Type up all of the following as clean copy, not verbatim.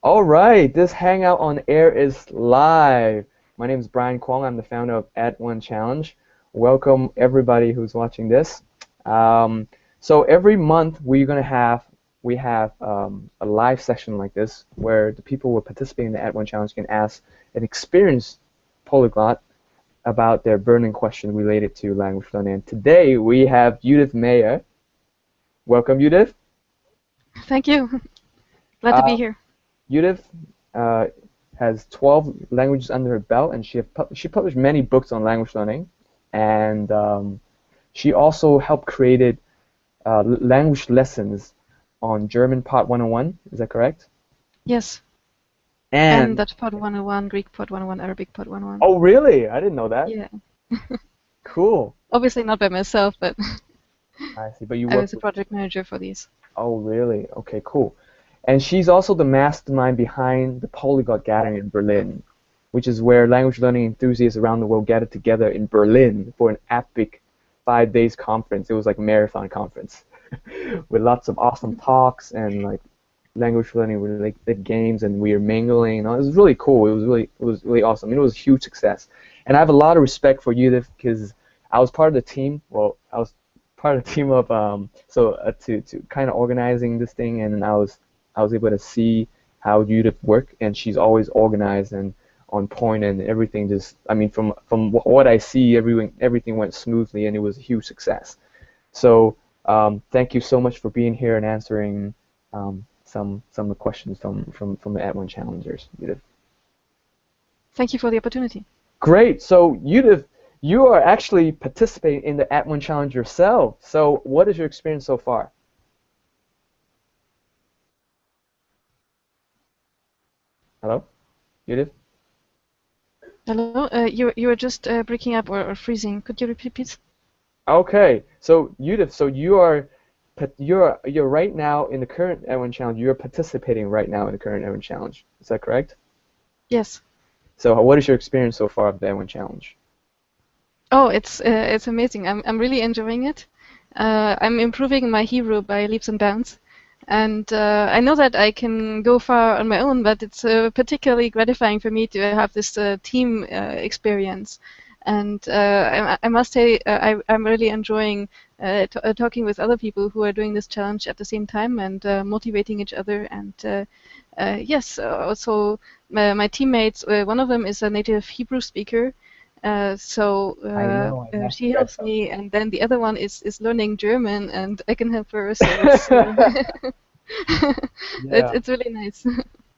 All right, this Hangout on Air is live. My name is Brian Kwong. I'm the founder of Add1Challenge. Welcome everybody who's watching this. So every month we have a live session like this where the people who participate in the Add1Challenge can ask an experienced polyglot about their burning question related to language learning. And today we have Judith Meyer. Welcome, Judith. Thank you. Glad to be here. Judith has 12 languages under her belt, and she published many books on language learning, and she also helped created language lessons on German Part 101. Is that correct? Yes. And Dutch Part 101, Greek Part 101, Arabic Part 101. Oh, really? I didn't know that. Yeah. Cool. Obviously not by myself, but I see. But I was a project manager for these. Oh, really? Okay, cool. And she's also the mastermind behind the Polyglot Gathering in Berlin, which is where language learning enthusiasts around the world gathered together in Berlin for an epic 5 days conference. It was like a marathon conference with lots of awesome talks and like language learning related games, and we were mingling. It was really cool. It was really awesome. It was a huge success. And I have a lot of respect for Judith because I was part of the team. Well, I was part of the team of to kind of organizing this thing, and I was able to see how Judith worked, and she's always organized and on point, and everything just, I mean, from what I see, everything went smoothly, and it was a huge success. So thank you so much for being here and answering some of the questions from the Add1Challengers, Judith. Thank you for the opportunity. Great. So Judith, you are actually participating in the Add1Challenge yourself. So what is your experience so far? Hello, Judith? Hello? You were just breaking up or freezing. Could you repeat, please? Okay. So Judith, so you're right now in the current Add1Challenge. You're participating right now in the current Add1Challenge. Is that correct? Yes. So what is your experience so far of the Add1Challenge? Oh, it's amazing. I'm really enjoying it. I'm improving my Hebrew by leaps and bounds. And I know that I can go far on my own, but it's particularly gratifying for me to have this team experience. And I must say I'm really enjoying talking with other people who are doing this challenge at the same time and motivating each other. And yes, also my teammates, one of them is a native Hebrew speaker. So she helps me, and then the other one is learning German, and I can help her. So it's really nice.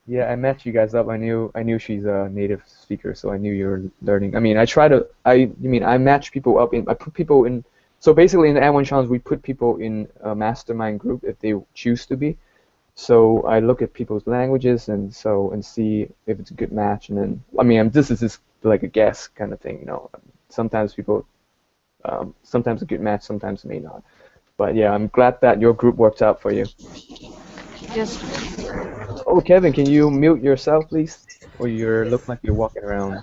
Yeah, I matched you guys up. I knew she's a native speaker, so I knew you were learning. I mean, I match people up I put people in. So basically, in the Add1Challenge, we put people in a mastermind group if they choose to be. So I look at people's languages and see if it's a good match, and then this is just like a guess kind of thing, Sometimes people, sometimes a good match, sometimes may not. But yeah, I'm glad that your group worked out for you. Yes. Oh, Kevin, can you mute yourself, please? Or you look like you're walking around.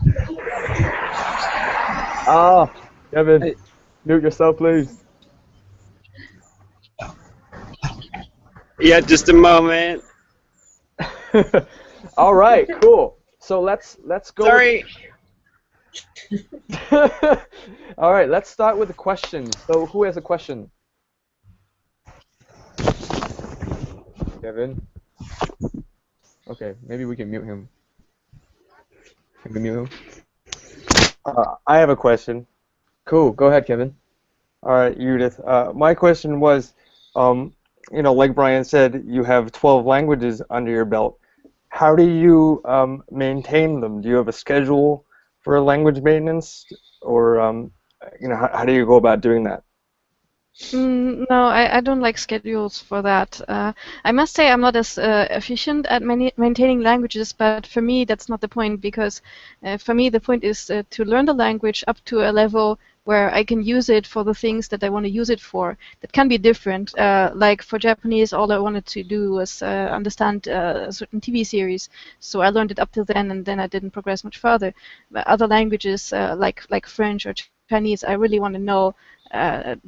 Ah, Kevin, mute yourself, please. Yeah, just a moment. All right, cool. So let's go. Sorry. All right, let's start with the questions. So who has a question? Kevin? Okay, maybe we can mute him. Can we mute him? I have a question. Cool, go ahead, Kevin. All right, Judith. My question was, like Brian said, you have 12 languages under your belt. How do you maintain them? Do you have a schedule for language maintenance, or how do you go about doing that? No, I don't like schedules for that. I must say I'm not as efficient at maintaining languages, but for me that's not the point, because for me the point is to learn the language up to a level where I can use it for the things that I want to use it for. That can be different. Like for Japanese, all I wanted to do was understand a certain TV series, so I learned it up till then, and then I didn't progress much further. But other languages, like French or Chinese, I really want to know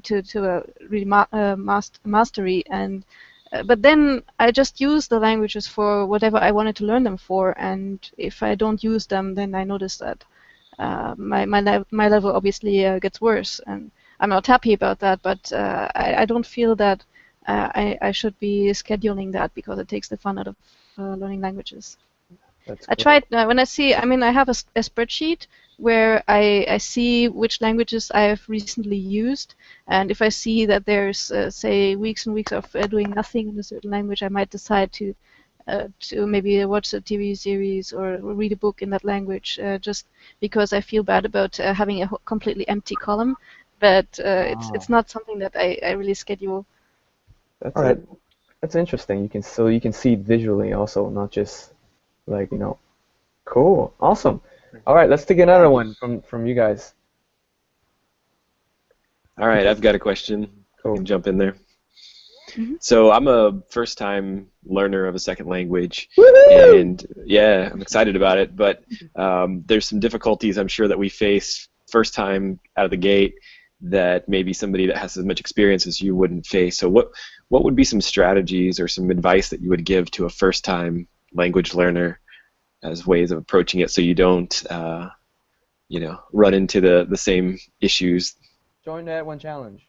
to really mastery, and But then I just use the languages for whatever I wanted to learn them for, and if I don't use them, then I notice that my level obviously gets worse, and I'm not happy about that. But I don't feel that I should be scheduling that because it takes the fun out of learning languages. I tried when I mean, I have a spreadsheet where I see which languages I have recently used, and if I see that there's say weeks and weeks of doing nothing in a certain language, I might decide to maybe watch a TV series or read a book in that language, just because I feel bad about having a completely empty column. But it's not something that I really schedule. That's all right. That's interesting. You can see it visually also, not just like, you know. Cool. Awesome. All right, let's take another one from you guys. All right, I've got a question. Cool. I can jump in there. Mm-hmm. So I'm a first-time learner of a second language, Woo-hoo! and yeah, I'm excited about it. But there's some difficulties I'm sure that we face first time out of the gate that maybe somebody that has as much experience as you wouldn't face. So what would be some strategies or some advice that you would give to a first-time language learner as ways of approaching it, so you don't, you know, run into the same issues? Join the Add1Challenge.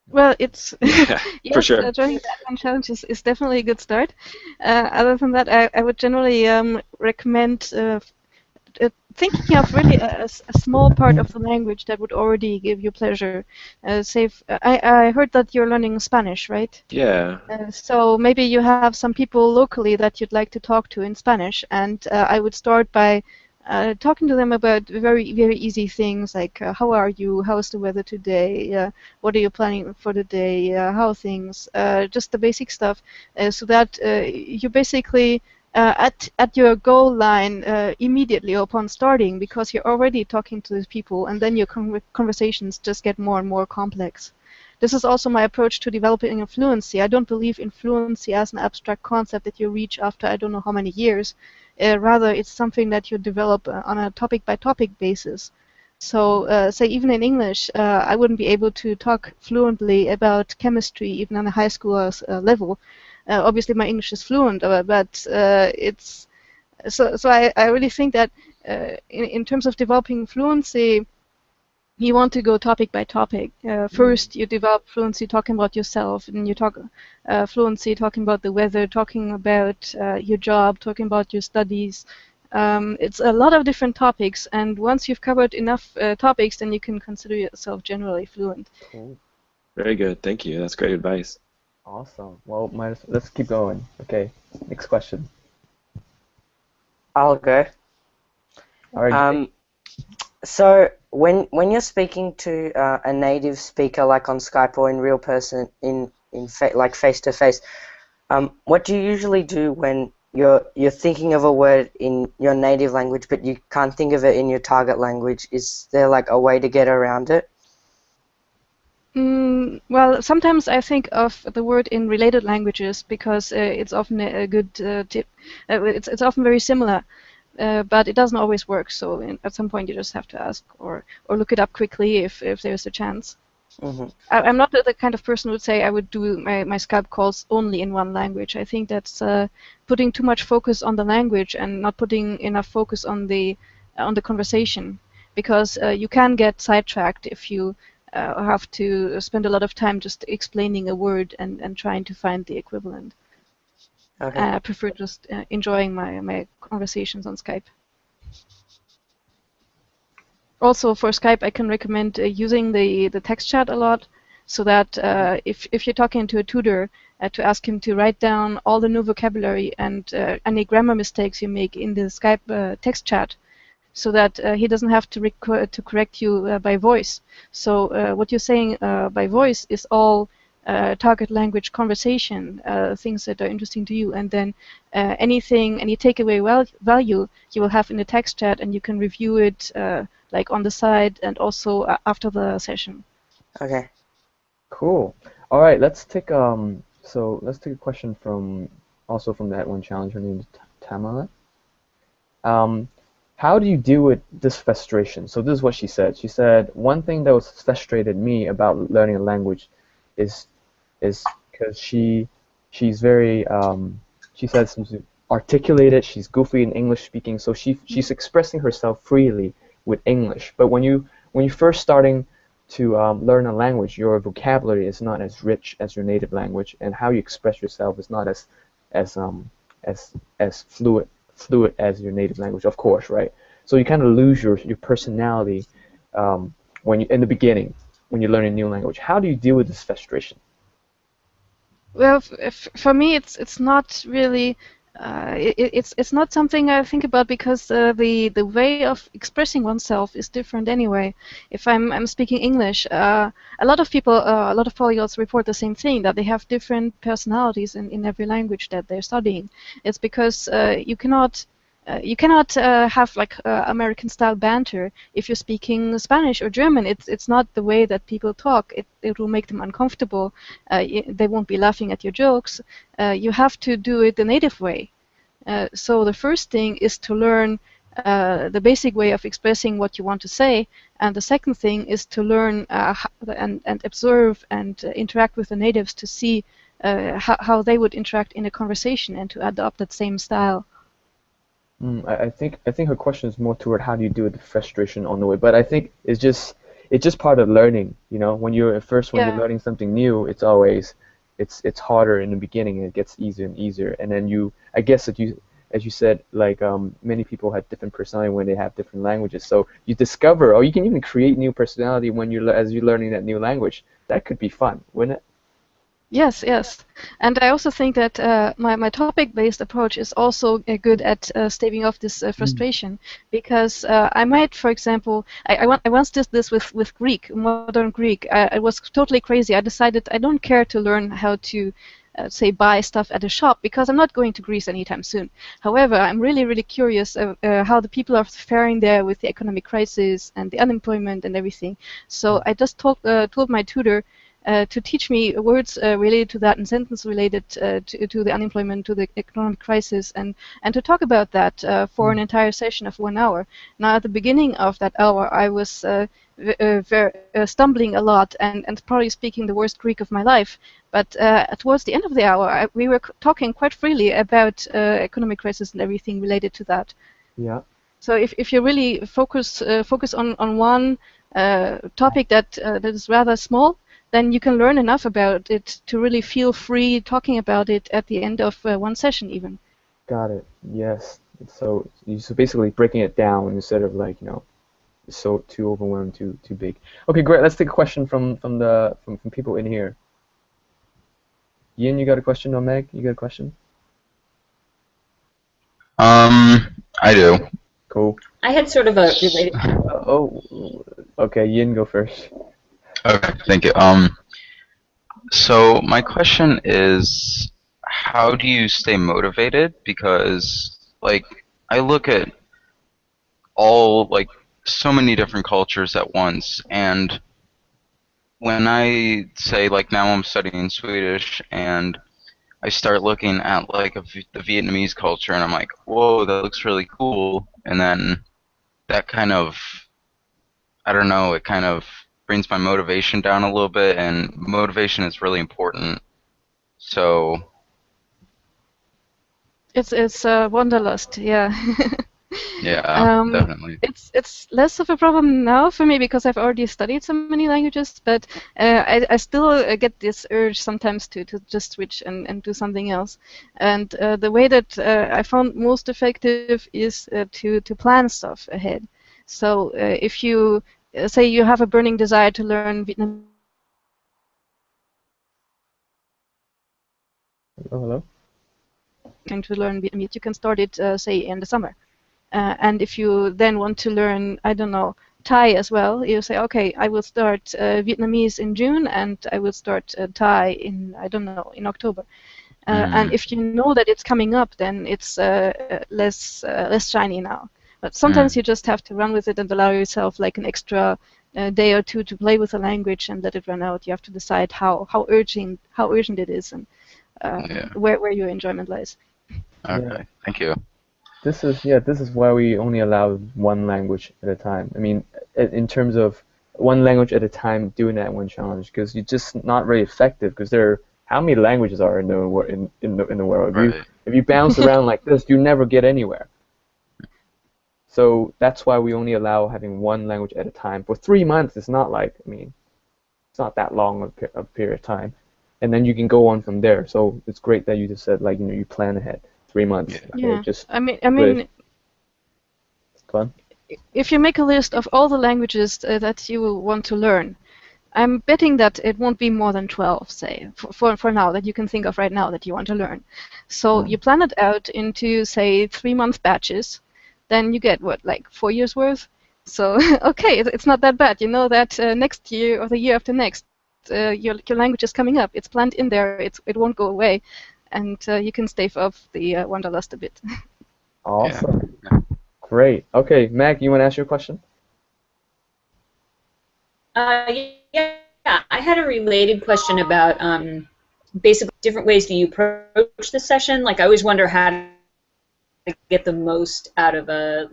Well, it's Yeah, yes, for sure. joining the Add1Challenge is definitely a good start. Other than that, I would generally recommend thinking of really a small part of the language that would already give you pleasure. I heard that you're learning Spanish, right? Yeah. So maybe you have some people locally that you'd like to talk to in Spanish, and I would start by talking to them about very, very easy things like how are you, how's the weather today, what are you planning for the day, how are things, just the basic stuff, so that you basically at your goal line immediately upon starting, because you're already talking to these people, and then your conversations just get more and more complex. This is also my approach to developing a fluency. I don't believe in fluency as an abstract concept that you reach after I don't know how many years. Rather, it's something that you develop on a topic-by-topic basis. So, say even in English, I wouldn't be able to talk fluently about chemistry even on a high school level. Obviously, my English is fluent, but it's so. I really think that in terms of developing fluency, you want to go topic by topic. First, you develop fluency talking about yourself, and you talk fluency talking about the weather, talking about your job, talking about your studies. It's a lot of different topics, and once you've covered enough topics, then you can consider yourself generally fluent. Cool. Very good. Thank you. That's great advice. Awesome. Well, let's keep going. Okay, next question. I'll go. All right. So when you're speaking to a native speaker, like on Skype or in real person, like face to face, what do you usually do when you're thinking of a word in your native language but you can't think of it in your target language? Is there like a way to get around it? Well, sometimes I think of the word in related languages because it's often a good tip. It's often very similar. But it doesn't always work, so at some point you just have to ask or look it up quickly if there's a chance. Mm-hmm. I'm not the kind of person who would say I would do my Skype calls only in one language. I think that's putting too much focus on the language and not putting enough focus on the conversation, because you can get sidetracked if you have to spend a lot of time just explaining a word and trying to find the equivalent. Okay. I prefer just enjoying my conversations on Skype. Also, for Skype, I can recommend using the text chat a lot, so that if you're talking to a tutor, to ask him to write down all the new vocabulary and any grammar mistakes you make in the Skype text chat, so that he doesn't have to correct you by voice. So what you're saying by voice is all target language conversation, things that are interesting to you, and then any takeaway value you will have in the text chat, and you can review it like on the side and also after the session. Okay. Cool. All right, let's take a question from the Add1Challenge. Her name is Tamala. How do you deal with this frustration? So this is what she said. She said, one thing that was frustrated me about learning a language is because she she's very she says she's articulated. She's goofy in English speaking, so she's expressing herself freely with English. But when you first starting to learn a language, your vocabulary is not as rich as your native language, and how you express yourself is not as fluid as your native language, of course, right? So you kind of lose your personality when you in the beginning when you learn a new language. How do you deal with this frustration? Well, for me, it's not really. It's not something I think about because the way of expressing oneself is different anyway. If I'm speaking English, a lot of people, a lot of polyglots report the same thing, that they have different personalities in every language that they're studying. It's because you cannot have like American-style banter if you're speaking Spanish or German. It's not the way that people talk. It will make them uncomfortable. They won't be laughing at your jokes. You have to do it the native way. So the first thing is to learn the basic way of expressing what you want to say, and the second thing is to learn and observe and interact with the natives to see how they would interact in a conversation and to adopt that same style. I think her question is more toward how do you deal with the frustration on the way. But I think it's just part of learning. You know, when you're you're learning something new, it's harder in the beginning, and it gets easier and easier. And then I guess as you said, like many people have different personality when they have different languages. So you discover, or you can even create new personality when as you're learning that new language. That could be fun, wouldn't it? Yes, yes. And I also think that my topic-based approach is also good at staving off this frustration, because I might, for example, I once did this with Greek, modern Greek. I was totally crazy. I decided I don't care to learn how to say buy stuff at a shop because I'm not going to Greece anytime soon. However, I'm really, really curious how the people are faring there with the economic crisis and the unemployment and everything. So I just told my tutor to teach me words related to that and sentence related to the unemployment, to the economic crisis, and to talk about that for an entire session of 1 hour. Now, at the beginning of that hour, I was stumbling a lot and probably speaking the worst Greek of my life. But towards the end of the hour, we were talking quite freely about economic crisis and everything related to that. Yeah. So if you really focus on one topic that is rather small, then you can learn enough about it to really feel free talking about it at the end of one session even. Got it. Yes. So basically breaking it down instead of like, so too overwhelmed, too big. Okay, great. Let's take a question from people in here. Yin, you got a question, or Meg? You got a question? I do. Cool. I had sort of a related. Okay. Yin, go first. Okay, thank you. So my question is, how do you stay motivated? Because, like, I look at so many different cultures at once, and when I say, like, now I'm studying Swedish, and I start looking at, like, the Vietnamese culture, and I'm like, whoa, that looks really cool, and then that kind of, I don't know, it kind of brings my motivation down a little bit, and motivation is really important. So it's wanderlust, yeah. Yeah, definitely. It's less of a problem now for me because I've already studied so many languages, but I still get this urge sometimes to just switch and do something else. And the way that I found most effective is to plan stuff ahead. So if you say you have a burning desire to learn Vietnamese. Hello. Going to learn Vietnamese, you can start it, say, in the summer. And if you then want to learn, I don't know, Thai as well, you say, okay, I will start Vietnamese in June, and I will start Thai in, I don't know, in October. And if you know that it's coming up, then it's less shiny now. But sometimes you just have to run with it and allow yourself like an extra day or two to play with the language and let it run out. You have to decide how urgent it is and where your enjoyment lies. Okay, thank you. This is why we only allow one language at a time. I mean, in terms of one language at a time doing that one challenge, because you're just not very effective, because there are how many languages are in the world? Right. If you bounce around like this, you never get anywhere. So that's why we only allow having one language at a time. For 3 months, it's not like, I mean, it's not that long a period of time. And then you can go on from there. So it's great that you just said, like, you plan ahead. 3 months. Yeah. Okay, Yeah. just I mean, fun. if you make a list of all the languages that you will want to learn, I'm betting that it won't be more than 12, say, for now, that you can think of right now that you want to learn. So you plan it out into, say, 3-month batches. Then you get, what, like 4 years worth? So, okay, it's not that bad. You know that next year or the year after next, your language is coming up. It's planned in there. It won't go away. And you can stave off the wanderlust a bit. Awesome. Yeah. Great. Okay, Meg, you want to ask your question? Yeah, I had a related question about basically different ways that you approach the session. Like, I always wonder how to get the most out of a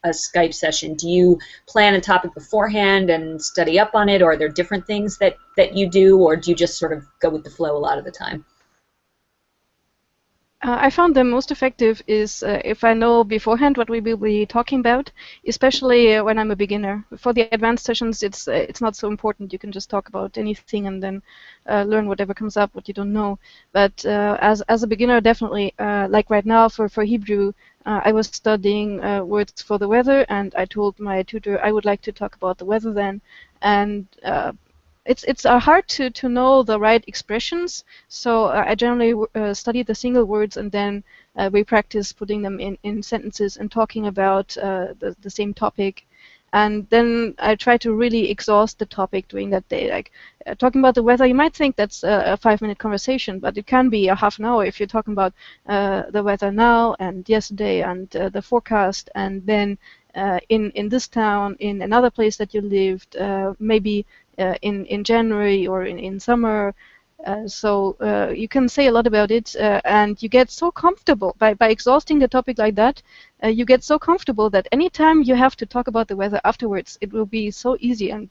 Skype session. Do you plan a topic beforehand and study up on it, or are there different things that you do, or do you just sort of go with the flow a lot of the time? I found the most effective is if I know beforehand what we will be talking about, especially when I'm a beginner. For the advanced sessions, it's not so important. You can just talk about anything and then learn whatever comes up, what you don't know. But as a beginner, definitely, like right now for Hebrew, I was studying words for the weather, and I told my tutor I would like to talk about the weather then, and it's hard to know the right expressions, so I generally study the single words, and then we practice putting them in sentences and talking about the same topic. And then I try to really exhaust the topic during that day. Like talking about the weather, you might think that's a 5-minute conversation, but it can be a half an hour if you're talking about the weather now and yesterday and the forecast, and then in this town, in another place that you lived, maybe in January or in summer. So you can say a lot about it, and you get so comfortable by exhausting the topic like that. You get so comfortable that anytime you have to talk about the weather afterwards, it will be so easy, and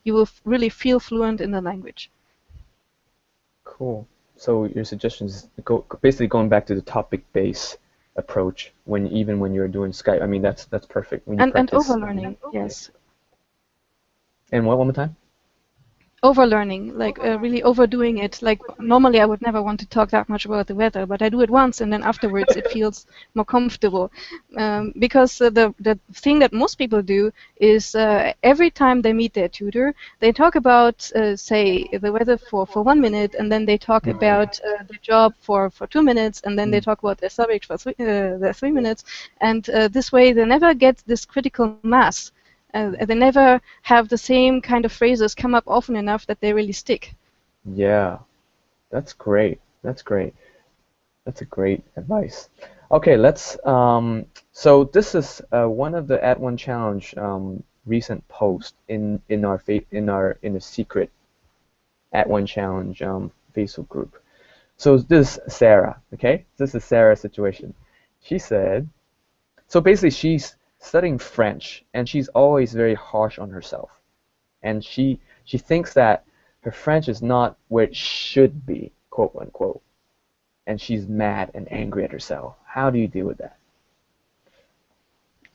you will really feel fluent in the language. Cool. So your suggestion is basically going back to the topic-based approach even when you're doing Skype. I mean, that's perfect. When you And practice. overlearning, yes. And what, one more time? Overlearning, like really overdoing it. Like normally I would never want to talk that much about the weather, but I do it once, and then afterwards it feels more comfortable. Because the thing that most people do is every time they meet their tutor, they talk about, say, the weather for 1 minute, and then they talk about the job for 2 minutes, and then they talk about their subject for 3 minutes, and this way they never get this critical mass. They never have the same kind of phrases come up often enough that they really stick. Yeah, that's great. That's great. That's a great advice. Okay, let's. So this is one of the Add1Challenge recent post in the secret Add1Challenge Facebook group. So this is Sarah. Okay, this is Sarah's situation. She said, so basically she's studying French, and she's always very harsh on herself, and she thinks that her French is not where it should be, quote unquote, and she's mad and angry at herself. How do you deal with that?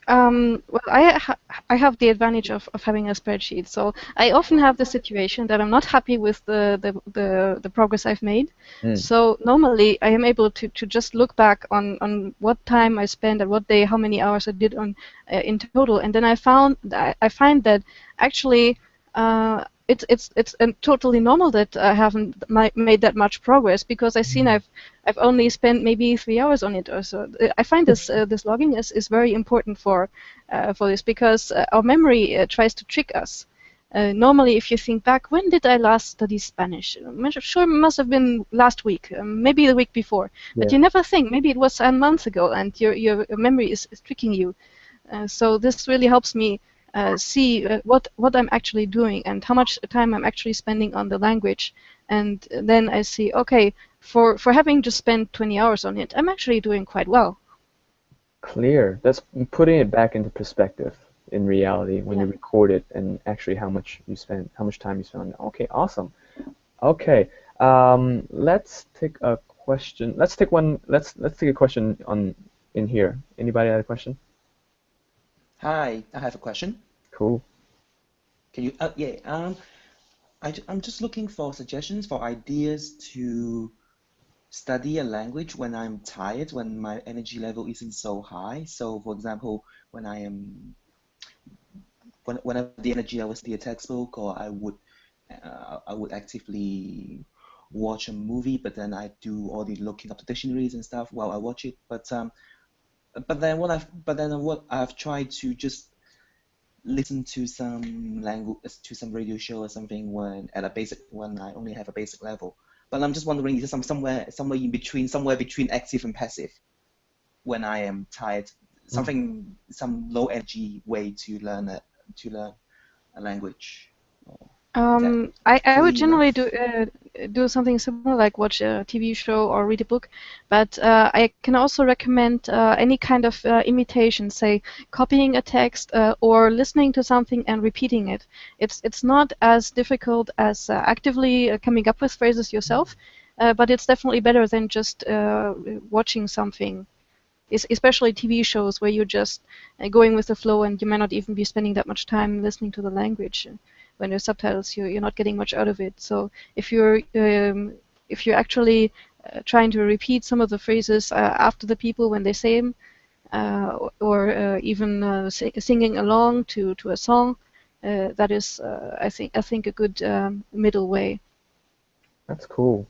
Well, I have the advantage of having a spreadsheet, so I often have the situation that I'm not happy with the progress I've made. So normally I am able to just look back on what time I spent at what day, how many hours I did on in total, and then I find that actually it's totally normal that I haven't made that much progress, because I've seen I've only spent maybe 3 hours on it or so. I find this logging is very important for this, because our memory tries to trick us. Normally, if you think back, when did I last study Spanish? I'm sure it must have been last week, maybe the week before. But you never think, maybe it was a month ago, and your memory is tricking you. So this really helps me see what I'm actually doing and how much time I'm actually spending on the language, and then I see, okay, for having just spent 20 hours on it, I'm actually doing quite well. Clear. That's putting it back into perspective in reality when you record it, and actually how much time you spend on it. Okay, awesome. Okay, Let's take a question. Let's take one. Let's take a question on in here. Anybody have a question? Hi, I have a question. Cool. Can you? Yeah. I'm just looking for suggestions for ideas to study a language when I'm tired, when my energy level isn't so high. So, for example, when I am when I have the energy, I would study a textbook, or I would actively watch a movie, but then I do all the looking up the dictionaries and stuff while I watch it. But then what I've tried to just listen to some radio show or something when I only have a basic level. But I'm just wondering, is there somewhere between active and passive when I am tired, some low energy way to learn a language? I would generally do something similar, like watch a TV show or read a book, but I can also recommend any kind of imitation, say copying a text or listening to something and repeating it. It's not as difficult as actively coming up with phrases yourself, but it's definitely better than just watching something. Especially TV shows where you're just going with the flow and you may not even be spending that much time listening to the language. When there's subtitles, you're not getting much out of it. So if you're actually trying to repeat some of the phrases after the people when they say them, or even singing along to a song, that is, I think, a good middle way. That's cool.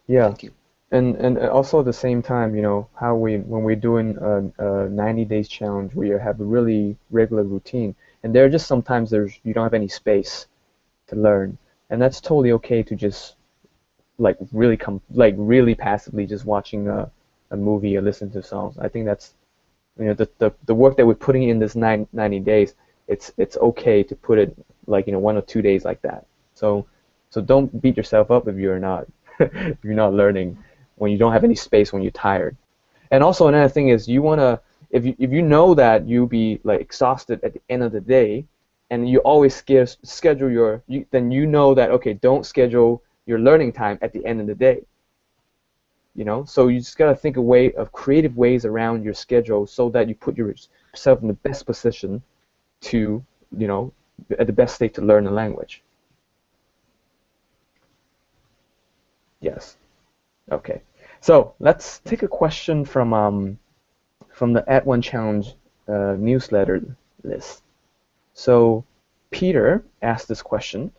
Yeah. Thank you. And also at the same time, how when we're doing a 90 days challenge, we have a really regular routine, and there are just sometimes you don't have any space to learn, and that's totally okay to just really passively just watching a movie or listen to songs. I think that's the work that we're putting in this 90 days. It's okay to put it 1 or 2 days like that. So don't beat yourself up if you're not learning when you don't have any space, when you're tired. And also another thing is if you know that you'll be exhausted at the end of the day, and you always schedule then you know that, okay, don't schedule your learning time at the end of the day. So you just gotta think of creative ways around your schedule so that you put yourself in the best position to, at the best state to learn the language. Yes. Okay. So let's take a question from the Add1Challenge newsletter list. So Peter asked this question: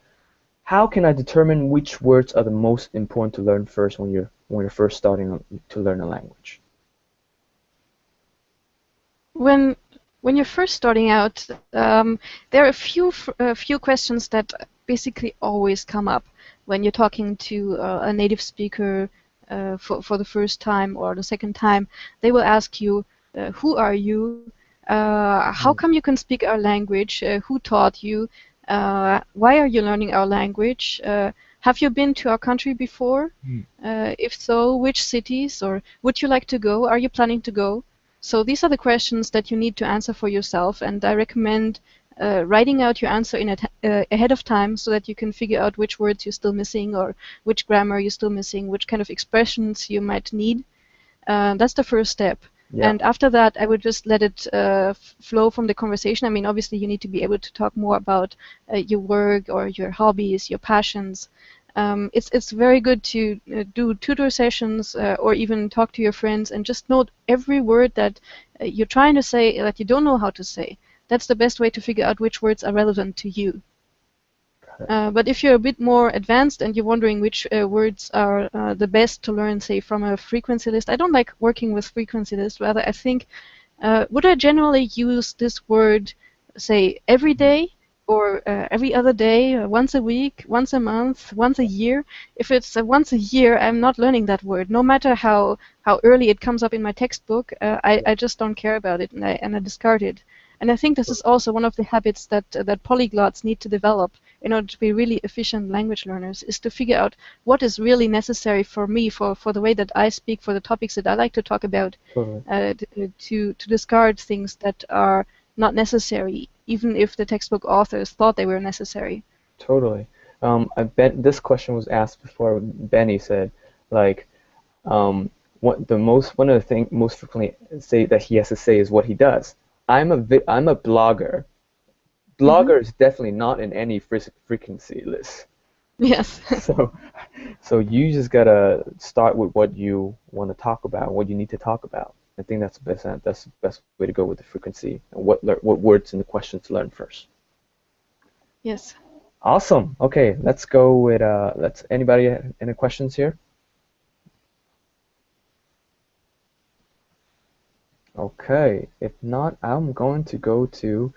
how can I determine which words are the most important to learn first when you're first starting to learn a language? When you're first starting out, there are a few questions that basically always come up when you're talking to a native speaker for the first time or the second time. They will ask you, who are you? How come you can speak our language? Who taught you? Why are you learning our language? Have you been to our country before? If so, which cities? Or would you like to go? Are you planning to go? So these are the questions that you need to answer for yourself, and I recommend writing out your answer ahead of time so that you can figure out which words you're still missing, or which grammar you're still missing, which kind of expressions you might need. That's the first step. Yeah. And after that, I would just let it flow from the conversation. I mean, obviously, you need to be able to talk more about your work or your hobbies, your passions. It's very good to do tutor sessions or even talk to your friends and just note every word that you're trying to say that you don't know how to say. That's the best way to figure out which words are relevant to you. But if you're a bit more advanced and you're wondering which words are the best to learn, say, from a frequency list, I don't like working with frequency lists. Rather, I think, would I generally use this word, say, every day or every other day, once a week, once a month, once a year? If it's once a year, I'm not learning that word. No matter how early it comes up in my textbook, I just don't care about it, and I discard it. And I think this is also one of the habits that polyglots need to develop in order to be really efficient language learners, is to figure out what is really necessary for me, for the way that I speak, for the topics that I like to talk about, to discard things that are not necessary, even if the textbook authors thought they were necessary. Totally. I bet this question was asked before. Benny said, like, one of the things most frequently say that he has to say is what he does. I'm a blogger. Blogger is definitely not in any frequency list. Yes. So you just gotta start with what you want to talk about, what you need to talk about. I think that's the best way to go with the frequency and what words in the question to learn first. Yes. Awesome. Okay, let's go with anybody any questions here? Okay, if not, I'm going to go to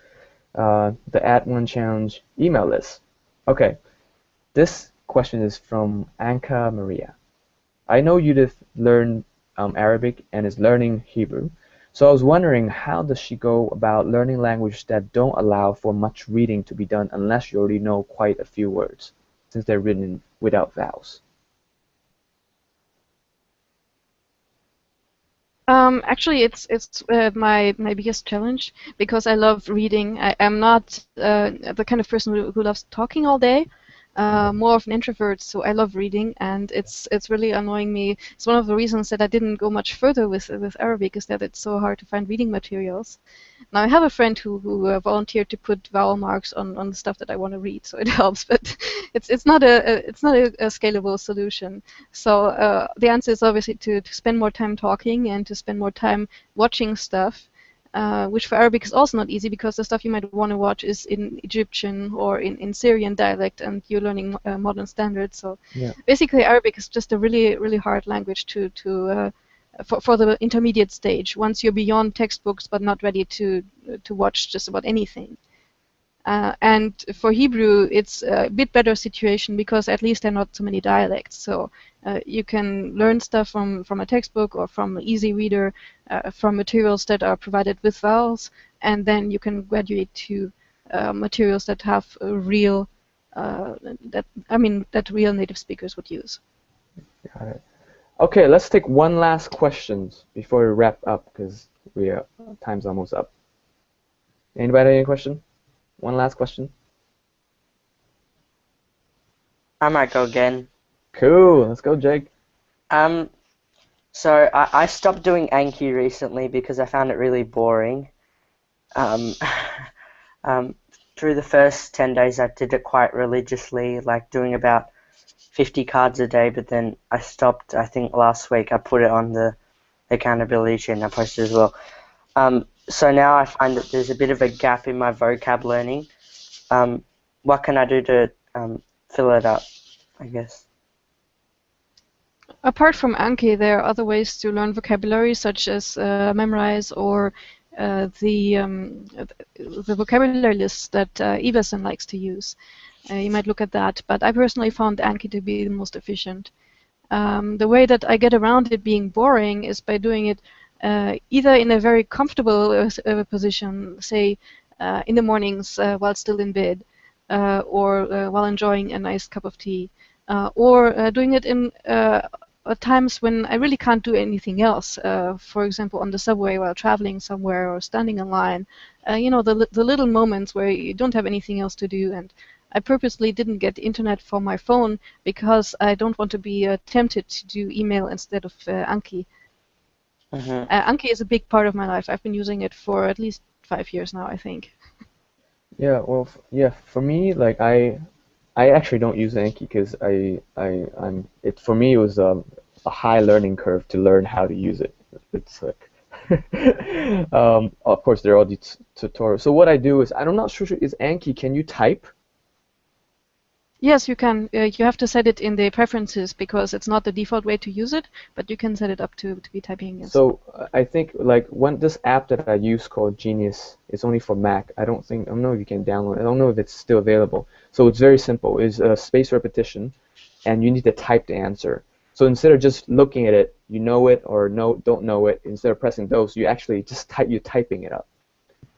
the Add1Challenge email list. Okay, this question is from Anka Maria. I know Judith learned Arabic and is learning Hebrew, so I was wondering, how does she go about learning language that don't allow for much reading to be done unless you already know quite a few words, since they're written without vowels? Actually, it's my biggest challenge, because I love reading. I'm not the kind of person who loves talking all day. More of an introvert, so I love reading, and it's really annoying me. It's one of the reasons that I didn't go much further with Arabic, is that it's so hard to find reading materials. Now I have a friend who volunteered to put vowel marks on the stuff that I want to read, so it helps. But it's not a scalable solution. So the answer is obviously to spend more time talking and to spend more time watching stuff. Which for Arabic is also not easy, because the stuff you might want to watch is in Egyptian or in Syrian dialect, and you're learning modern standards. So basically, Arabic is just a really hard language for the intermediate stage. Once you're beyond textbooks but not ready to watch just about anything. And for Hebrew, it's a bit better situation, because at least there are not so many dialects. So you can learn stuff from a textbook or from an easy reader, from materials that are provided with vowels, and then you can graduate to materials that have real that real native speakers would use. Got it. Okay, let's take one last question before we wrap up, because time's almost up. Anybody have any question? One last question. I might go again. Cool. Let's go, Jake. So I stopped doing Anki recently because I found it really boring. Through the first 10 days, I did it quite religiously, like doing about 50 cards a day, but then I stopped. I think last week I put it on the accountability sheet and I posted as well. So now I find that there's a bit of a gap in my vocab learning. What can I do to fill it up, I guess? Apart from Anki, there are other ways to learn vocabulary, such as memorize, or the vocabulary lists that Iverson likes to use. You might look at that, but I personally found Anki to be the most efficient. The way that I get around it being boring is by doing it either in a very comfortable position, say in the mornings while still in bed, or while enjoying a nice cup of tea, or doing it in times when I really can't do anything else. For example, on the subway while traveling somewhere, or standing in line. The little moments where you don't have anything else to do. And I purposely didn't get internet for my phone because I don't want to be tempted to do email instead of Anki. Anki is a big part of my life. I've been using it for at least 5 years now, I think. Yeah, well, for me, like I actually don't use Anki because for me it was a high learning curve to learn how to use it. It's like of course there are all these tutorials. So what I do is, I'm not sure, is Anki, can you type? Yes, you can. You have to set it in the preferences because it's not the default way to use it, but you can set it up to be typing. Yes. So I think like this app that I use called Genius is only for Mac. I don't know if you can download it. I don't know if it's still available. So it's very simple. It's space repetition, and you need to type the answer. So instead of just looking at it, you know it or don't know it. Instead of pressing those, you actually just you're typing it up.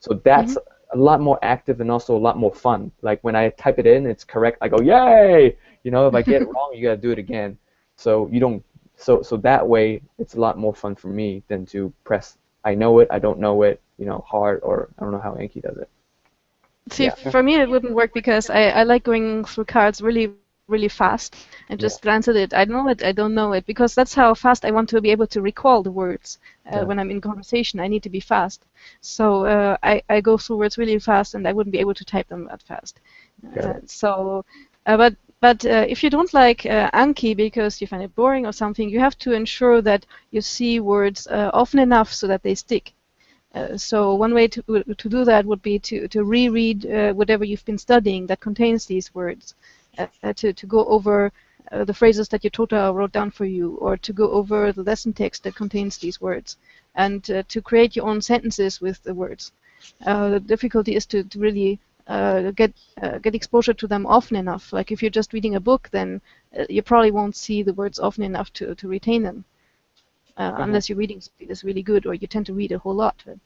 So that's a lot more active and also a lot more fun. Like when I type it in, it's correct. I go, yay! If I get it wrong, you gotta do it again. So you don't. So that way, it's a lot more fun for me than to press I know it, I don't know it, hard, or I don't know how Anki does it. See, Yeah. for me it wouldn't work because I like going through cards really fast and just glance at it. I know it, I don't know it, because that's how fast I want to be able to recall the words when I'm in conversation. I need to be fast. So I go through words really fast, and I wouldn't be able to type them that fast. But if you don't like Anki because you find it boring or something, you have to ensure that you see words often enough so that they stick. So one way to do that would be to reread whatever you've been studying that contains these words, to go over the phrases that your tutor wrote down for you, or to go over the lesson text that contains these words, and to create your own sentences with the words. The difficulty is to really get exposure to them often enough. Like if you're just reading a book, then you probably won't see the words often enough to retain them. Unless your reading speed is really good, or you tend to read a whole lot. But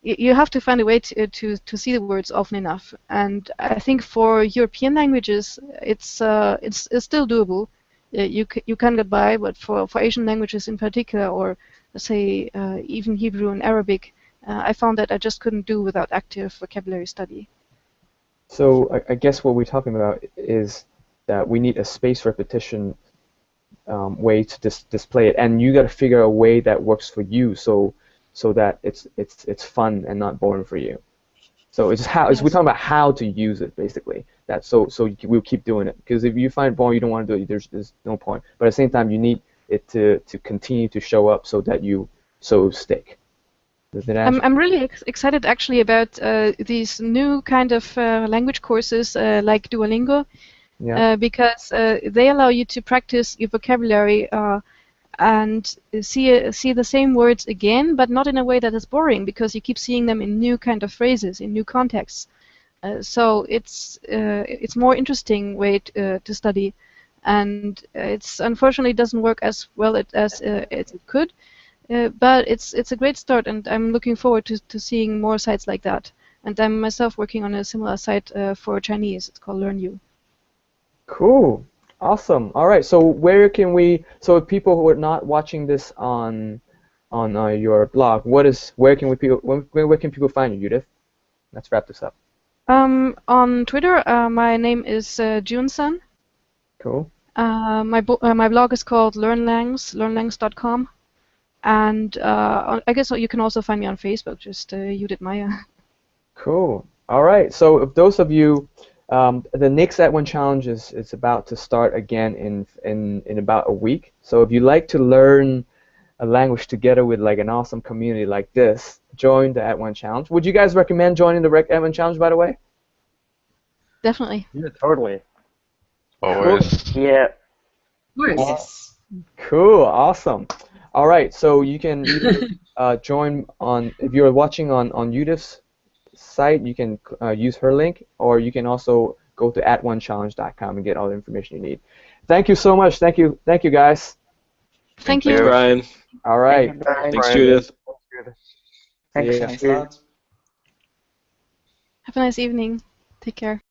you have to find a way to see the words often enough. And I think for European languages, it's still doable. You can get by, but for Asian languages in particular, or let's say even Hebrew and Arabic, I found that I just couldn't do without active vocabulary study. So I guess what we're talking about is that we need a spaced repetition way to display it, and you got to figure a way that works for you, so that it's fun and not boring for you. So it's how we're talking about how to use it, basically. That so we'll keep doing it, because if you find it boring, you don't want to do it. There's no point. But at the same time, you need it to continue to show up so that you stick. I'm really excited actually about these new kind of language courses like Duolingo. Because they allow you to practice your vocabulary and see the same words again, but not in a way that is boring, because you keep seeing them in new kind of phrases, in new contexts. So it's more interesting way to study, and it's unfortunately doesn't work as well as it could, but it's a great start, and I'm looking forward to seeing more sites like that. And I'm myself working on a similar site for Chinese. It's called Learn You. Cool, awesome. All right, so where can we? So if people who are not watching this on your blog, where can people find you, Judith? Let's wrap this up. On Twitter, my name is Junsun. Cool. My blog is called learnlangs.com, and I guess you can also find me on Facebook, just Judith Meyer. Cool. All right. So if those of you, the next Add1Challenge is about to start again in about a week. So if you like to learn a language together with like an awesome community like this, join the Add1Challenge. Would you guys recommend joining the Add1Challenge, by the way? Definitely. Yeah, totally. Always. Cool. Yeah. Yes. Cool. Awesome. All right. So you can join on, if you're watching on Judith's site, you can use her link, or you can also go to add1challenge.com and get all the information you need. Thank you so much. Thank you, guys. Thank you. Thanks, Brian. All right. Thanks, Judith. Thanks. Yeah. Thanks a lot. Have a nice evening. Take care.